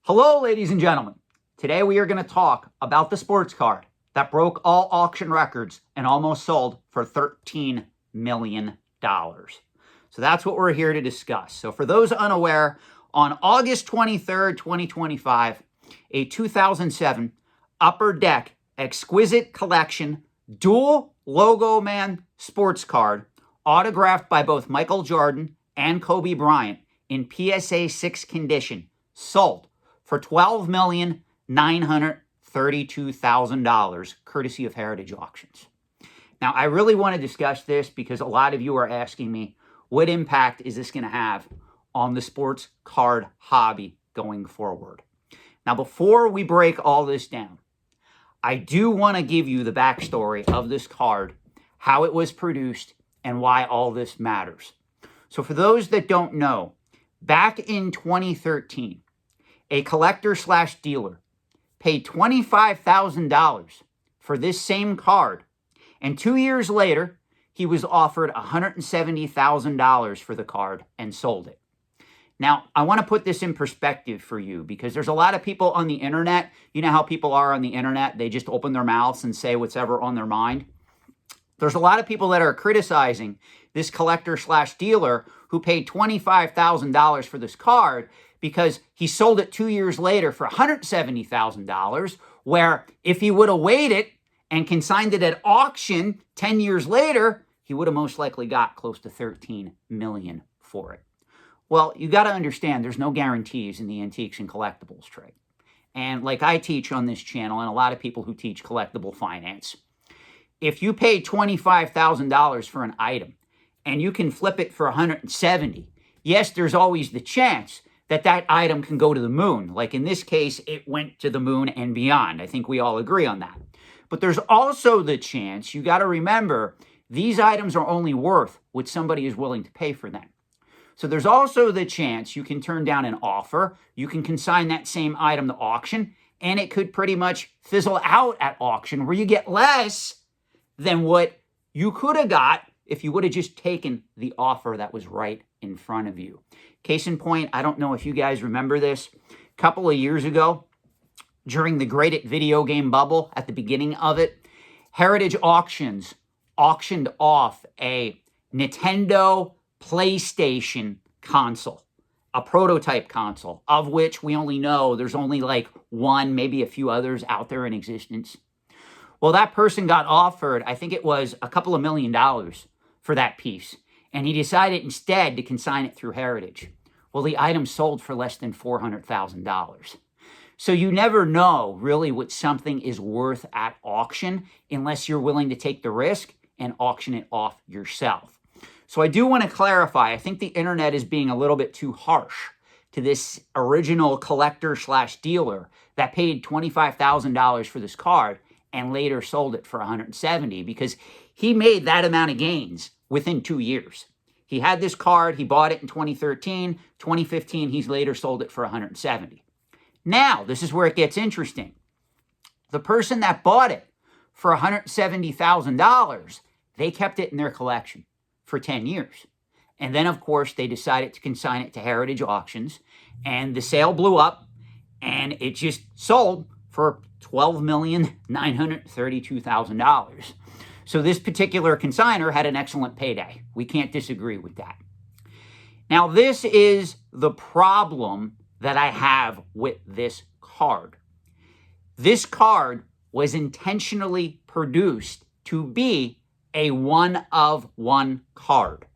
Hello, ladies and gentlemen. Today we are going to talk about the sports card that broke all auction records and almost sold for $13 million. So that's what we're here to discuss. So for those unaware, on August 23rd, 2025, a 2007 Upper Deck Exquisite Collection dual logo man sports card autographed by both Michael Jordan and Kobe Bryant in PSA 6 condition sold for $12,932,000, courtesy of Heritage Auctions. Now, I really want to discuss this because a lot of you are asking me, what impact is this going to have on the sports card hobby going forward? Now, before we break all this down, I do want to give you the backstory of this card, how it was produced, and why all this matters. So for those that don't know, back in 2013, a collector/dealer paid $25,000 for this same card, and 2 years later, he was offered $170,000 for the card and sold it. Now, I want to put this in perspective for you because there's a lot of people on the internet. You know how people are on the internet? They just open their mouths and say whatever on their mind. There's a lot of people that are criticizing this collector/dealer who paid $25,000 for this card because he sold it 2 years later for $170,000, where if he would have waited and consigned it at auction 10 years later, he would have most likely got close to $13 million for it. Well, you got to understand there's no guarantees in the antiques and collectibles trade. And like I teach on this channel and a lot of people who teach collectible finance, if you pay $25,000 for an item and you can flip it for $170,000, yes, there's always the chance that that item can go to the moon. Like in this case, it went to the moon and beyond. I think we all agree on that. But there's also the chance, you got to remember, these items are only worth what somebody is willing to pay for them. So there's also the chance you can turn down an offer, you can consign that same item to auction, and it could pretty much fizzle out at auction where you get less than what you could have got if you would have just taken the offer that was right in front of you. Case in point, I don't know if you guys remember this, a couple of years ago, during the Great Video Game bubble, at the beginning of it, Heritage Auctions auctioned off a Nintendo PlayStation console, a prototype console, of which we only know there's only like one, maybe a few others out there in existence. Well, that person got offered, I think it was a couple of $1 million for that piece, and he decided instead to consign it through Heritage. Well, the item sold for less than $400,000. So you never know really what something is worth at auction unless you're willing to take the risk and auction it off yourself. So I do want to clarify, I think the internet is being a little bit too harsh to this original collector/dealer that paid $25,000 for this card and later sold it for $170,000 because he made that amount of gains within 2 years. He had this card, he bought it in 2013, 2015, he's later sold it for $170,000. Now, this is where it gets interesting. The person that bought it for $170,000, they kept it in their collection for 10 years. And then, of course, they decided to consign it to Heritage Auctions, and the sale blew up, and it just sold for $12,932,000. So this particular consigner had an excellent payday. We can't disagree with that. Now, this is the problem that I have with this card. This card was intentionally produced to be a one-of-one card.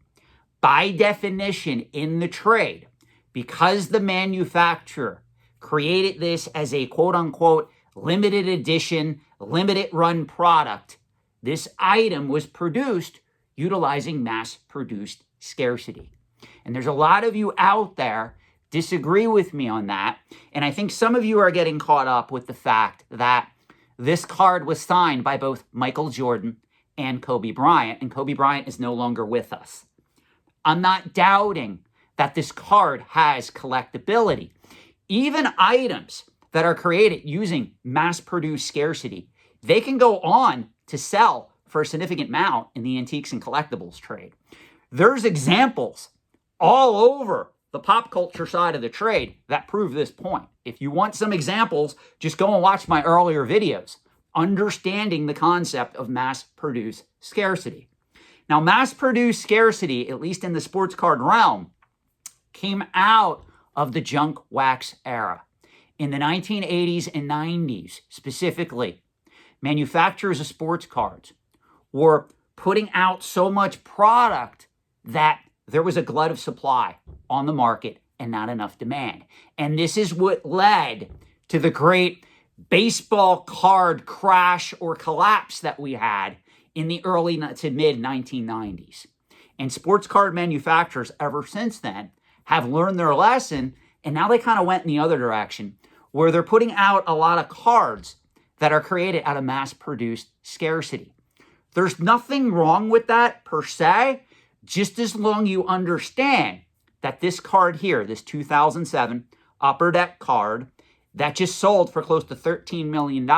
By definition, in the trade, because the manufacturer created this as a quote-unquote limited edition, limited run product, this item was produced utilizing mass-produced scarcity. And there's a lot of you out there disagree with me on that. And I think some of you are getting caught up with the fact that this card was signed by both Michael Jordan and Kobe Bryant, and Kobe Bryant is no longer with us. I'm not doubting that this card has collectability. Even items that are created using mass-produced scarcity, they can go on to sell for a significant amount in the antiques and collectibles trade. There's examples all over the pop culture side of the trade that prove this point. If you want some examples, just go and watch my earlier videos, understanding the concept of mass-produced scarcity. Now, mass-produced scarcity, at least in the sports card realm, came out of the junk wax era. In the 1980s and 90s, specifically, manufacturers of sports cards were putting out so much product that there was a glut of supply on the market and not enough demand. And this is what led to the great baseball card crash or collapse that we had in the early to mid 1990s. And sports card manufacturers ever since then have learned their lesson, and now they kind of went in the other direction, where they're putting out a lot of cards that are created out of mass-produced scarcity. There's nothing wrong with that per se, just as long you understand that this card here, this 2007 Upper Deck card that just sold for close to $13 million,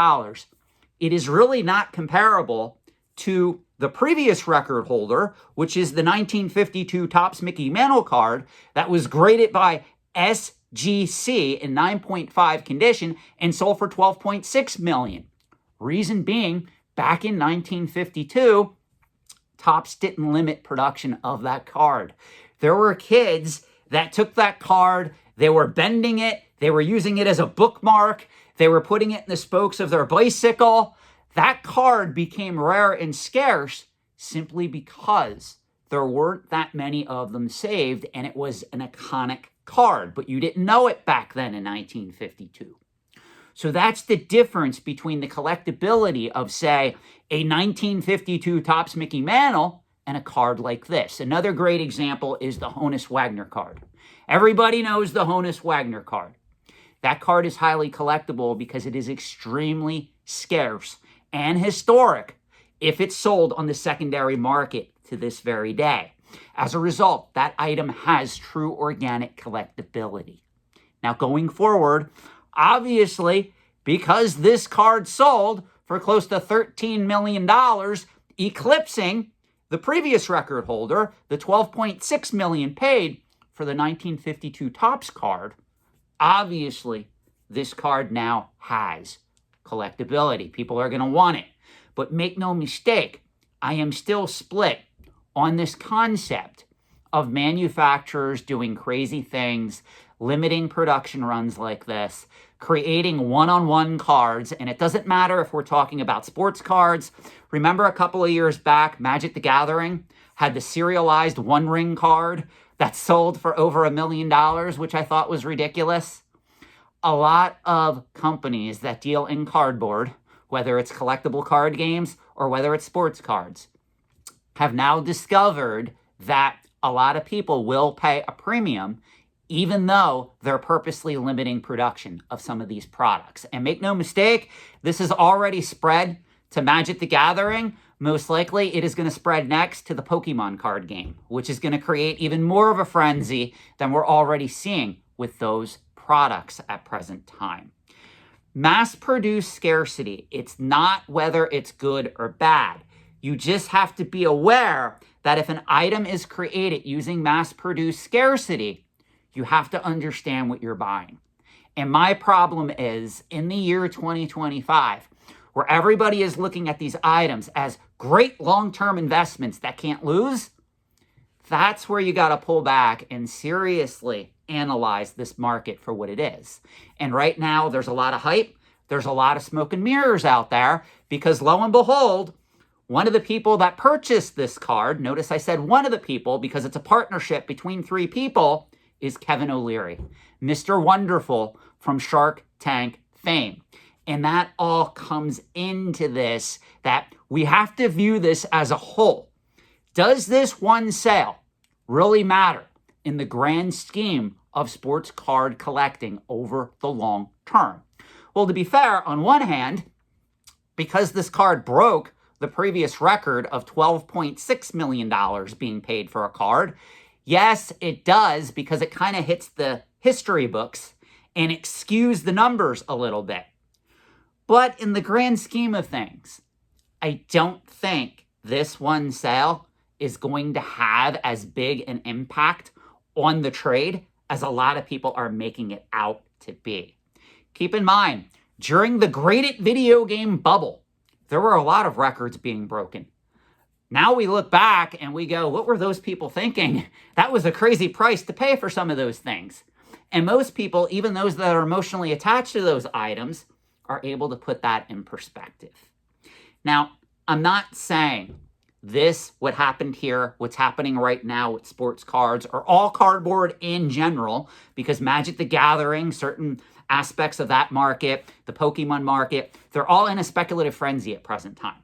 it is really not comparable to the previous record holder, which is the 1952 Topps Mickey Mantle card that was graded by SGC in 9.5 condition and sold for $12.6 million. Reason being, back in 1952, Topps didn't limit production of that card. There were kids that took that card, they were bending it, they were using it as a bookmark, they were putting it in the spokes of their bicycle. That card became rare and scarce simply because there weren't that many of them saved, and it was an iconic card, but you didn't know it back then in 1952. So that's the difference between the collectability of, say, a 1952 Topps Mickey Mantle and a card like this. Another great example is the Honus Wagner card. Everybody knows the Honus Wagner card. That card is highly collectible because it is extremely scarce and historic if it's sold on the secondary market to this very day. As a result, that item has true organic collectability. Now, going forward, obviously, because this card sold for close to $13 million, eclipsing the previous record holder, the $12.6 million paid for the 1952 Topps card, obviously, this card now has collectability. People are going to want it. But make no mistake, I am still split on this concept of manufacturers doing crazy things, limiting production runs like this, creating one-on-one cards, and it doesn't matter if we're talking about sports cards. Remember a couple of years back, Magic the Gathering had the serialized one-ring card that sold for over $1 million, which I thought was ridiculous. A lot of companies that deal in cardboard, whether it's collectible card games or whether it's sports cards, have now discovered that a lot of people will pay a premium even though they're purposely limiting production of some of these products. And make no mistake, this has already spread to Magic the Gathering. Most likely, it is going to spread next to the Pokemon card game, which is going to create even more of a frenzy than we're already seeing with those products at present time. Mass-produced scarcity, it's not whether it's good or bad. You just have to be aware that if an item is created using mass-produced scarcity, you have to understand what you're buying. And my problem is, in the year 2025, where everybody is looking at these items as great long-term investments that can't lose, that's where you got to pull back and seriously analyze this market for what it is. And right now, there's a lot of hype. There's a lot of smoke and mirrors out there because, lo and behold, one of the people that purchased this card, notice I said one of the people because it's a partnership between three people, is Kevin O'Leary, Mr. Wonderful from Shark Tank fame. And that all comes into this, that we have to view this as a whole. Does this one sale really matter in the grand scheme of sports card collecting over the long term? Well, to be fair, on one hand, because this card broke the previous record of $12.6 million being paid for a card, yes, it does, because it kind of hits the history books and it skews the numbers a little bit. But in the grand scheme of things, I don't think this one sale is going to have as big an impact on the trade as a lot of people are making it out to be. Keep in mind, during the graded video game bubble, there were a lot of records being broken. Now we look back and we go, what were those people thinking? That was a crazy price to pay for some of those things. And most people, even those that are emotionally attached to those items, are able to put that in perspective. Now, I'm not saying what happened here, what's happening right now with sports cards, or all cardboard in general, because Magic the Gathering, certain aspects of that market, the Pokemon market, they're all in a speculative frenzy at present time.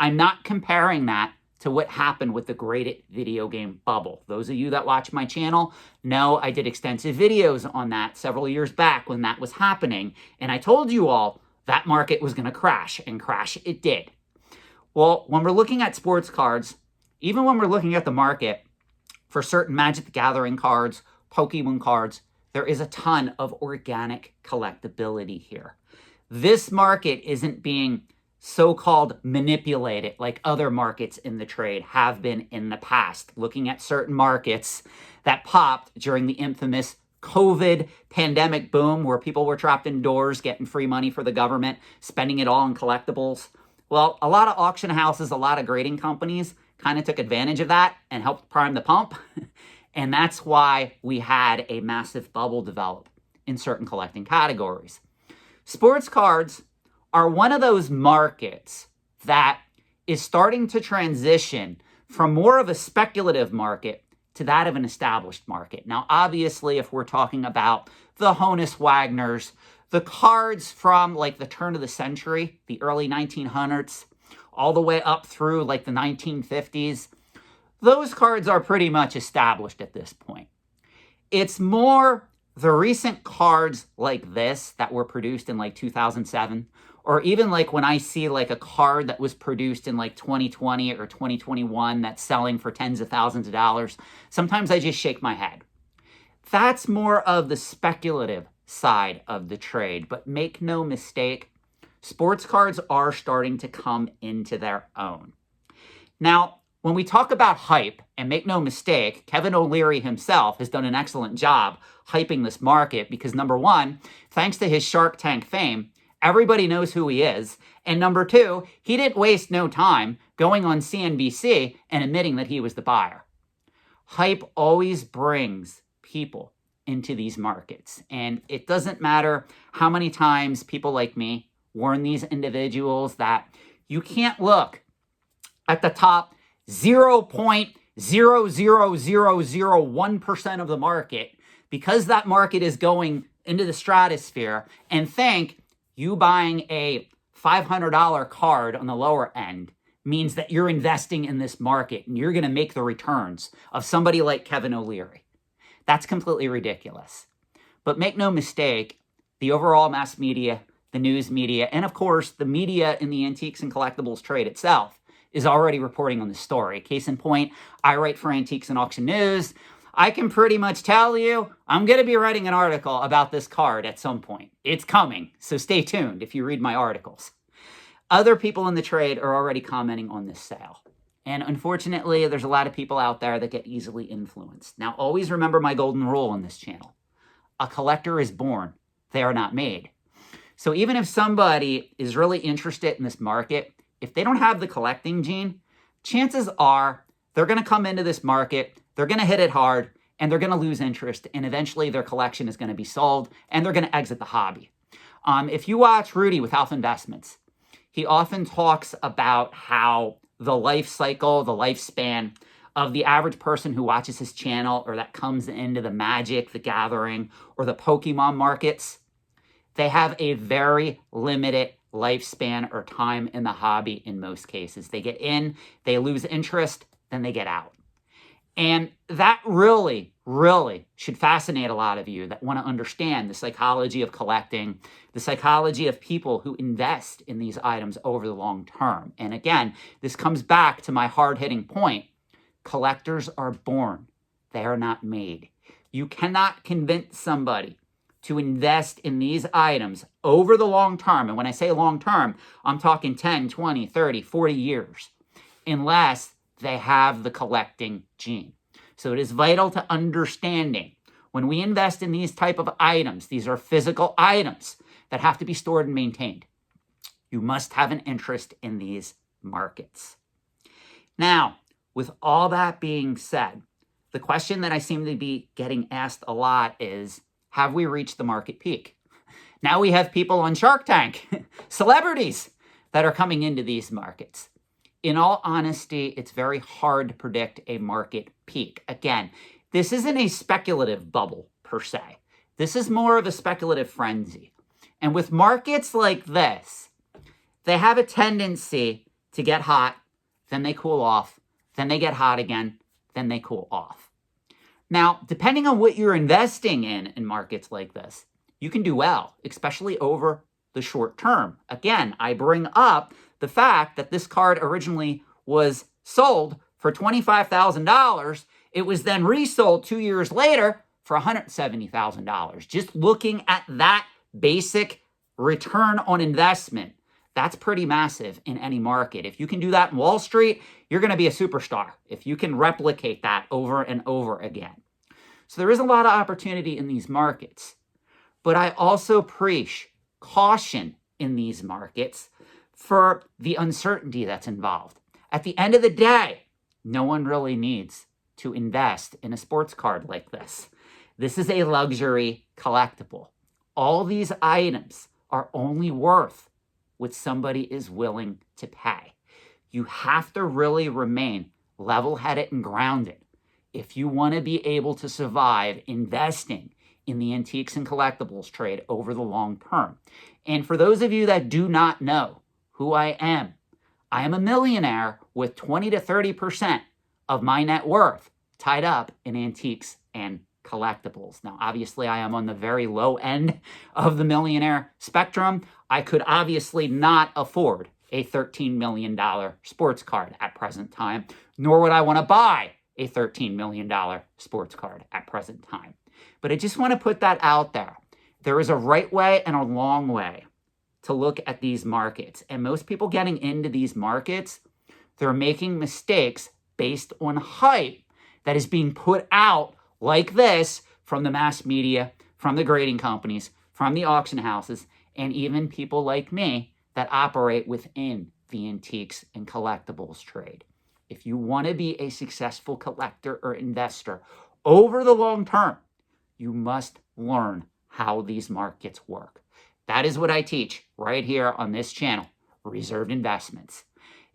I'm not comparing that to what happened with the graded video game bubble. Those of you that watch my channel know I did extensive videos on that several years back when that was happening, and I told you all that market was going to crash, and crash it did. Well, when we're looking at sports cards, even when we're looking at the market for certain Magic the Gathering cards, Pokemon cards, there is a ton of organic collectability here. This market isn't being so-called manipulated like other markets in the trade have been in the past. Looking at certain markets that popped during the infamous COVID pandemic boom where people were trapped indoors, getting free money for the government, spending it all on collectibles. Well, a lot of auction houses, a lot of grading companies kind of took advantage of that and helped prime the pump. And that's why we had a massive bubble develop in certain collecting categories. Sports cards are one of those markets that is starting to transition from more of a speculative market to that of an established market. Now, obviously, if we're talking about the Honus Wagners, the cards from like the turn of the century, the early 1900s, all the way up through like the 1950s, those cards are pretty much established at this point. It's more the recent cards like this that were produced in like 2007, or even like when I see like a card that was produced in like 2020 or 2021 that's selling for tens of thousands of dollars, sometimes I just shake my head. That's more of the speculative side of the trade. But make no mistake, sports cards are starting to come into their own. Now, when we talk about hype, and make no mistake, Kevin O'Leary himself has done an excellent job hyping this market because, number one, thanks to his Shark Tank fame, everybody knows who he is. And number two, he didn't waste no time going on CNBC and admitting that he was the buyer. Hype always brings people into these markets. And it doesn't matter how many times people like me warn these individuals that you can't look at the top 0.00001% of the market because that market is going into the stratosphere and think you buying a $500 card on the lower end means that you're investing in this market and you're going to make the returns of somebody like Kevin O'Leary. That's completely ridiculous. But make no mistake, the overall mass media, the news media, and of course, the media in the antiques and collectibles trade itself is already reporting on the story. Case in point, I write for Antiques and Auction News. I can pretty much tell you I'm going to be writing an article about this card at some point. It's coming, so stay tuned if you read my articles. Other people in the trade are already commenting on this sale. And unfortunately, there's a lot of people out there that get easily influenced. Now, always remember my golden rule on this channel. A collector is born. They are not made. So even if somebody is really interested in this market, if they don't have the collecting gene, chances are they're going to come into this market, they're going to hit it hard, and they're going to lose interest, and eventually their collection is going to be sold, and they're going to exit the hobby. If you watch Rudy with Alpha Investments, he often talks about how the life cycle, the lifespan of the average person who watches his channel or that comes into the Magic, the Gathering, or the Pokemon markets, they have a very limited lifespan or time in the hobby in most cases. They get in, they lose interest, then they get out. And that really, really should fascinate a lot of you that want to understand the psychology of collecting, the psychology of people who invest in these items over the long term. And again, this comes back to my hard-hitting point. Collectors are born. They are not made. You cannot convince somebody to invest in these items over the long term. And when I say long term, I'm talking 10, 20, 30, 40 years, unless they have the collecting gene. So it is vital to understanding When we invest in these type of items, these are physical items that have to be stored and maintained. You must have an interest in these markets. Now, with all that being said, the question that I seem to be getting asked a lot is, have we reached the market peak? Now we have people on Shark Tank, celebrities that are coming into these markets. In all honesty, it's very hard to predict a market peak. Again, this isn't a speculative bubble per se. This is more of a speculative frenzy. And with markets like this, they have a tendency to get hot, then they cool off, then they get hot again, then they cool off. Now, depending on what you're investing in markets like this, you can do well, especially over the short term. Again, I bring up the fact that this card originally was sold for $25,000. It was then resold 2 years later for $170,000. Just looking at that basic return on investment, that's pretty massive in any market. If you can do that in Wall Street, you're going to be a superstar if you can replicate that over and over again. So there is a lot of opportunity in these markets. But I also preach caution in these markets for the uncertainty that's involved. At the end of the day, no one really needs to invest in a sports card like this. This is a luxury collectible. All these items are only worth what somebody is willing to pay. You have to really remain level-headed and grounded if you want to be able to survive investing in the antiques and collectibles trade over the long term. And for those of you that do not know who I am a millionaire with 20 to 30% of my net worth tied up in antiques and collectibles. Now, obviously, I am on the very low end of the millionaire spectrum. I could obviously not afford a $13 million sports card at present time, nor would I want to buy a $13 million sports card at present time. But I just want to put that out there. There is a right way and a wrong way to look at these markets. And most people getting into these markets, they're making mistakes based on hype that is being put out like this from the mass media, from the grading companies, from the auction houses, and even people like me that operate within the antiques and collectibles trade. If you want to be a successful collector or investor over the long term, you must learn how these markets work. That is what I teach right here on this channel, Reserved Investments.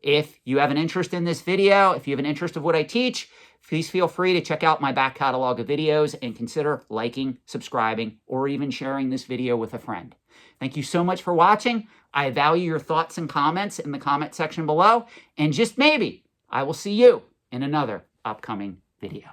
If you have an interest in this video, if you have an interest of what I teach, please feel free to check out my back catalog of videos and consider liking, subscribing, or even sharing this video with a friend. Thank you so much for watching. I value your thoughts and comments in the comment section below. And just maybe, I will see you in another upcoming video.